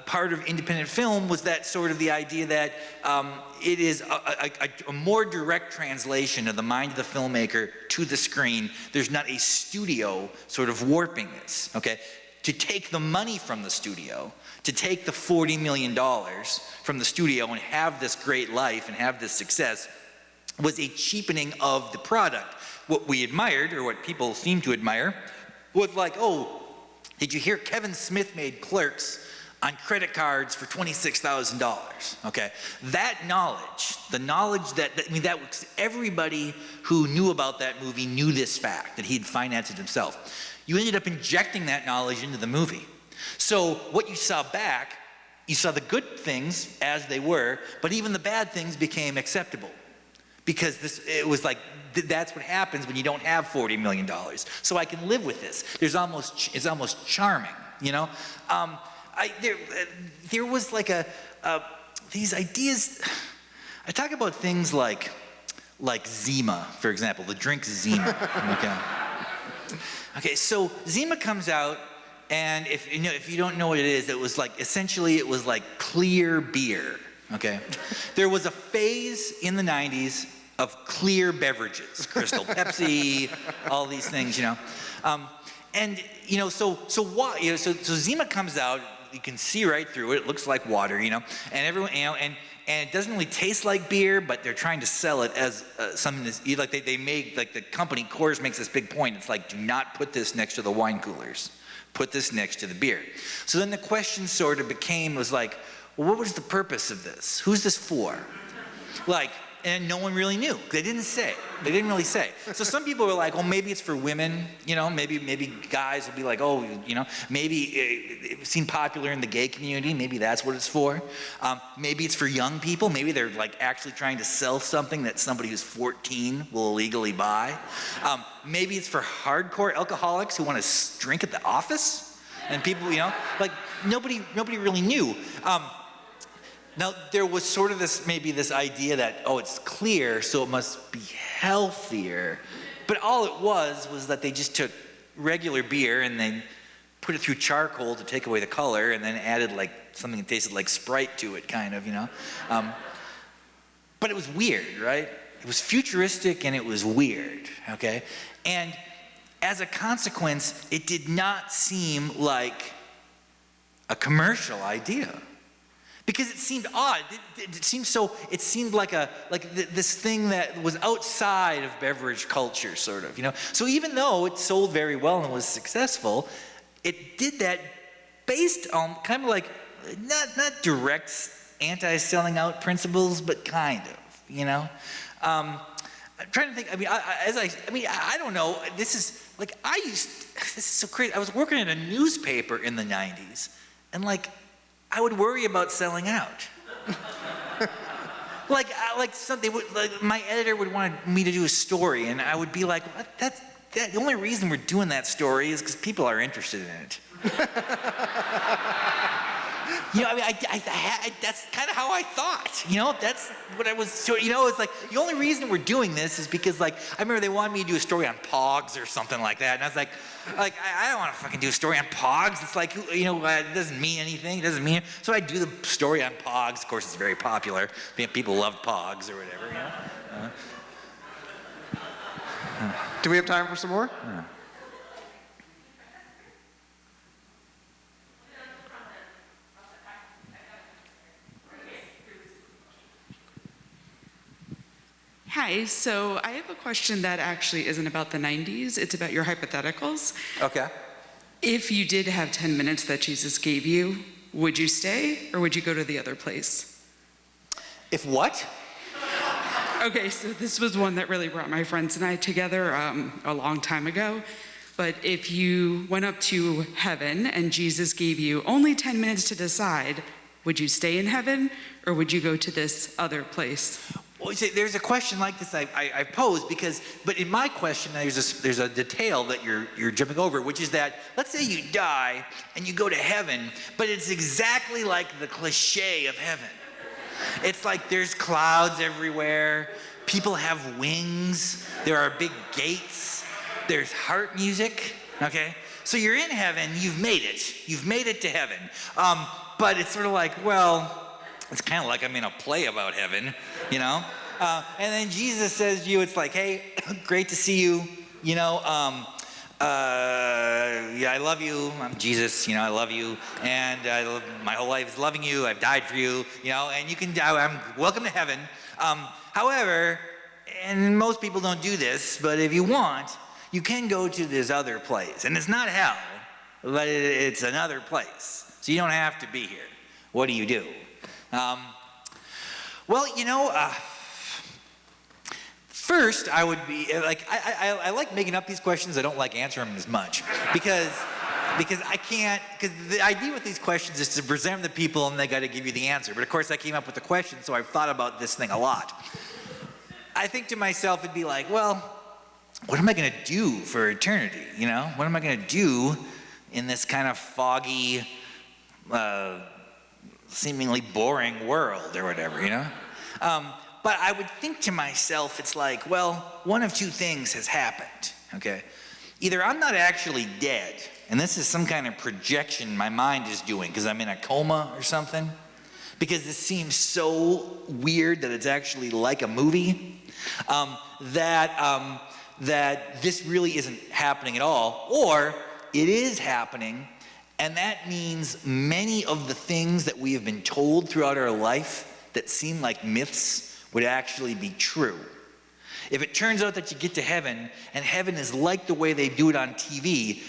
part of independent film was that sort of the idea that it is a more direct translation of the mind of the filmmaker to the screen. There's not a studio sort of warping this, okay? To take the money from the studio, to take the $40 million from the studio and have this great life and have this success was a cheapening of the product. What we admired, or what people seemed to admire, was like, oh, did you hear Kevin Smith made Clerks on credit cards for $26,000, okay? That knowledge, the knowledge that was everybody who knew about that movie knew this fact, that he'd financed it himself. You ended up injecting that knowledge into the movie. So what you saw back, you saw the good things as they were, but even the bad things became acceptable. Because it was like, that's what happens when you don't have $40 million. So I can live with this. It's almost charming, there was like these ideas. I talk about things like like Zima, for example, the drink Zima. Okay, so Zima comes out, and if you don't know what it is, it was like, essentially it was like clear beer, okay? There was a phase in the 90s of clear beverages, Crystal Pepsi, all these things, you know. So Zima comes out, you can see right through it, it looks like water, you know, and everyone, you know, and it doesn't really taste like beer, but they're trying to sell it as something that's, like they make, like the company, Coors makes this big point, it's like, do not put this next to the wine coolers. Put this next to the beer. So then the question sort of was like, well, what was the purpose of this? Who's this for? Like, and no one really knew. They didn't say. They didn't really say. So some people were like, well, maybe it's for women, you know, maybe guys will be like, oh, you know, maybe it seemed popular in the gay community, maybe that's what it's for. Maybe it's for young people, maybe they're like actually trying to sell something that somebody who's 14 will illegally buy. Maybe it's for hardcore alcoholics who want to drink at the office, and people, you know, like nobody really knew. Now, there was sort of this idea that, oh, it's clear, so it must be healthier. But all it was that they just took regular beer and they put it through charcoal to take away the color and then added like something that tasted like Sprite to it, kind of, you know. But it was weird, right? It was futuristic and it was weird, okay? And as a consequence, it did not seem like a commercial idea. Because it seemed odd. It seemed like this thing that was outside of beverage culture, sort of, you know. So even though it sold very well and was successful, it did that based on kind of like not direct anti-selling out principles, but kind of, you know. I'm trying to think. I don't know. This is so crazy. I was working in a newspaper in the 90s, and like, I would worry about selling out. like my editor would want me to do a story, and I would be like, the only reason we're doing that story is because people are interested in it. You know, I mean, that's kind of how I thought. You know, that's what I was. You know, it's like the only reason we're doing this is because, like, I remember they wanted me to do a story on Pogs or something like that, and I was like I don't want to fucking do a story on Pogs. It's like, you know, it doesn't mean anything. It doesn't mean. So I do the story on Pogs. Of course, it's very popular. People love Pogs or whatever. You know. Do we have time for some more? Yeah. Hi, so I have a question that actually isn't about the 90s, it's about your hypotheticals. Okay. If you did have 10 minutes that Jesus gave you, would you stay or would you go to the other place? If what? Okay, so this was one that really brought my friends and I together a long time ago. But if you went up to heaven and Jesus gave you only 10 minutes to decide, would you stay in heaven or would you go to this other place? Well, see, there's a question like this I posed but in my question there's a detail that you're jumping over, which is that let's say you die and you go to heaven, but it's exactly like the cliche of heaven. It's like there's clouds everywhere, people have wings, there are big gates, there's harp music, okay? So you're in heaven, you've made it to heaven. But it's sort of like, well, it's kind of like I'm in a play about heaven, you know? And then Jesus says to you, it's like, hey, great to see you, you know, yeah, I love you, I'm Jesus, you know, I love you, and my whole life is loving you, I've died for you, you know, and you can die, I'm welcome to heaven. However, and most people don't do this, but if you want, you can go to this other place, and it's not hell, but it's another place, so you don't have to be here. What do you do? Well, you know, first I would be like, I like making up these questions. I don't like answering them as much because I can't, because the idea with these questions is to present them to people and they got to give you the answer. But of course I came up with the question, so I've thought about this thing a lot. I think to myself, it'd be like, well, what am I going to do for eternity? You know, what am I going to do in this kind of foggy, seemingly boring world or whatever, you know? But I would think to myself, it's like, well, one of two things has happened, okay? Either I'm not actually dead, and this is some kind of projection my mind is doing because I'm in a coma or something, because this seems so weird that it's actually like a movie, that this really isn't happening at all, or it is happening, and that means many of the things that we have been told throughout our life that seem like myths would actually be true. If it turns out that you get to heaven, and heaven is like the way they do it on TV,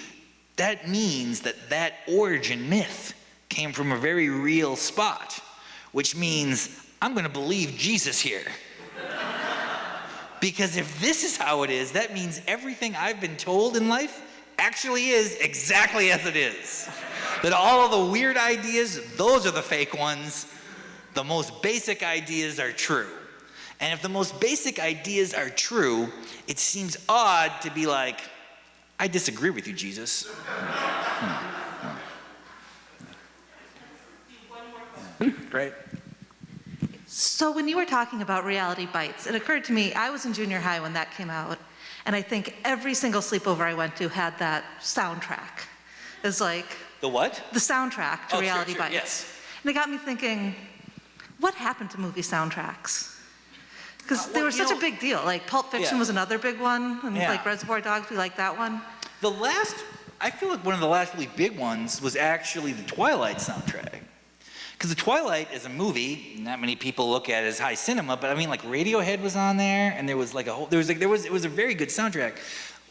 that means that that origin myth came from a very real spot, which means I'm going to believe Jesus here. Because if this is how it is, that means everything I've been told in life actually is exactly as it is. That all of the weird ideas, those are the fake ones. The most basic ideas are true. And if the most basic ideas are true, it seems odd to be like, I disagree with you, Jesus. Great. So when you were talking about Reality Bites, it occurred to me, I was in junior high when that came out, and I think every single sleepover I went to had that soundtrack. It's like The what? the soundtrack to Reality sure, Bites. yes. And it got me thinking, what happened to movie soundtracks? Because they well, were such you a know- big deal. Like Pulp Fiction Yeah. was another big one, and Yeah. like Reservoir Dogs, we like that one. I feel like one of the last really big ones was actually the Twilight soundtrack. Because the Twilight is a movie, not many people look at it as high cinema, but I mean, like Radiohead was on there, and there was like a whole, it was a very good soundtrack.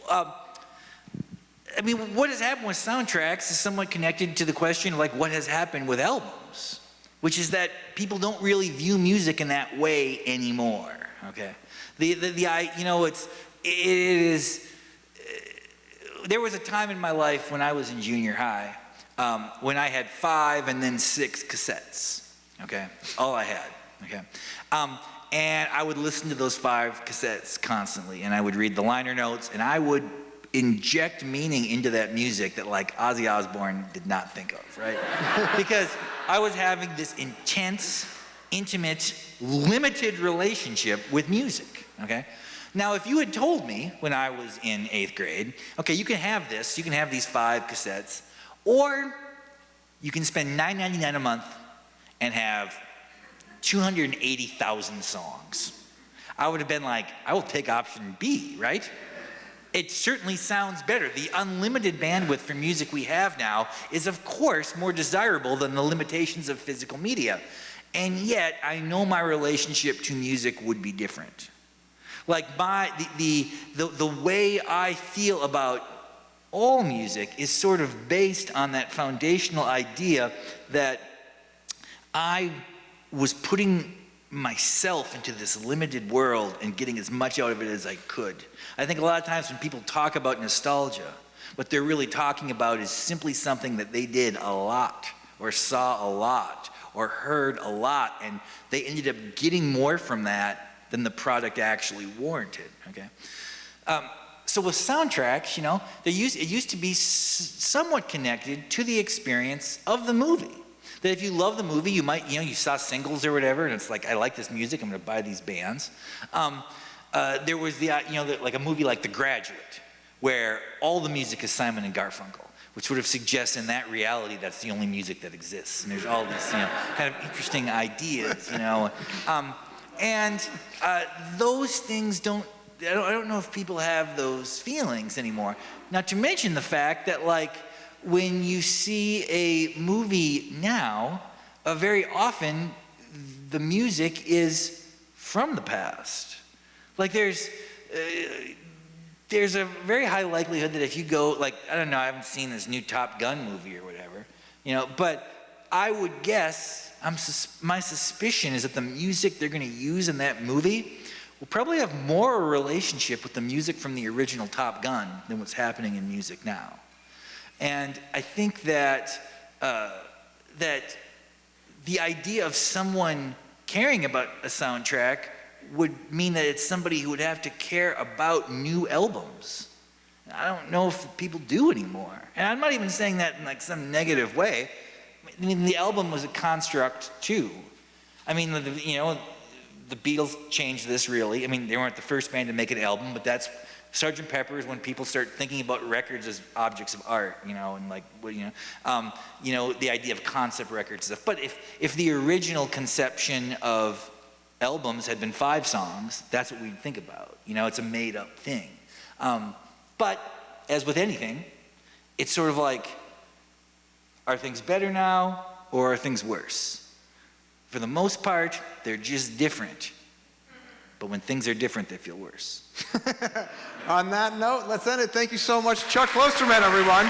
I mean, what has happened with soundtracks is somewhat connected to the question of like what has happened with albums, which is that people don't really view music in that way anymore. Okay, there was a time in my life when I was in junior high when I had 5 and then 6 cassettes. Okay, that's all I had. Okay, and I would listen to those 5 cassettes constantly, and I would read the liner notes, and I would inject meaning into that music that like Ozzy Osbourne did not think of, right? Because I was having this intense, intimate, limited relationship with music, okay? Now, if you had told me when I was in 8th grade, okay, you can have this, you can have these 5 cassettes, or you can spend $9.99 a month and have 280,000 songs, I would have been like, I will take option B, right? It certainly sounds better. The unlimited bandwidth for music we have now is, of course, more desirable than the limitations of physical media. And yet, I know my relationship to music would be different. Like the way I feel about all music is sort of based on that foundational idea that I was putting myself into this limited world and getting as much out of it as I could. I think a lot of times when people talk about nostalgia, what they're really talking about is simply something that they did a lot, or saw a lot, or heard a lot, and they ended up getting more from that than the product actually warranted, okay? So with soundtracks, you know, it used to be somewhat connected to the experience of the movie. That if you love the movie, you might, you know, you saw singles or whatever, and it's like, I like this music, I'm gonna buy these bands. There was like a movie like The Graduate, where all the music is Simon and Garfunkel, which would have suggested in that reality that's the only music that exists. And there's all these, you know, kind of interesting ideas, you know. Those things I don't know if people have those feelings anymore. Not to mention the fact that, like, when you see a movie now, very often the music is from the past. Like there's a very high likelihood that if you go, like, I don't know, I haven't seen this new Top Gun movie or whatever, you know, but I would guess, my suspicion is that the music they're gonna use in that movie will probably have more of a relationship with the music from the original Top Gun than what's happening in music now. And I think that that the idea of someone caring about a soundtrack would mean that it's somebody who would have to care about new albums. I don't know if people do anymore. And I'm not even saying that in like some negative way. I mean, the album was a construct too. I mean, you know, the Beatles changed this really. I mean, they weren't the first band to make an album, but that's Sgt. Pepper is when people start thinking about records as objects of art, you know, and like, the idea of concept records and stuff. But if the original conception of albums had been 5 songs, that's what we'd think about. You know, it's a made-up thing. But as with anything, it's sort of like, are things better now or are things worse? For the most part, they're just different. But when things are different, they feel worse. On that note, let's end it. Thank you so much, Chuck Klosterman, everyone.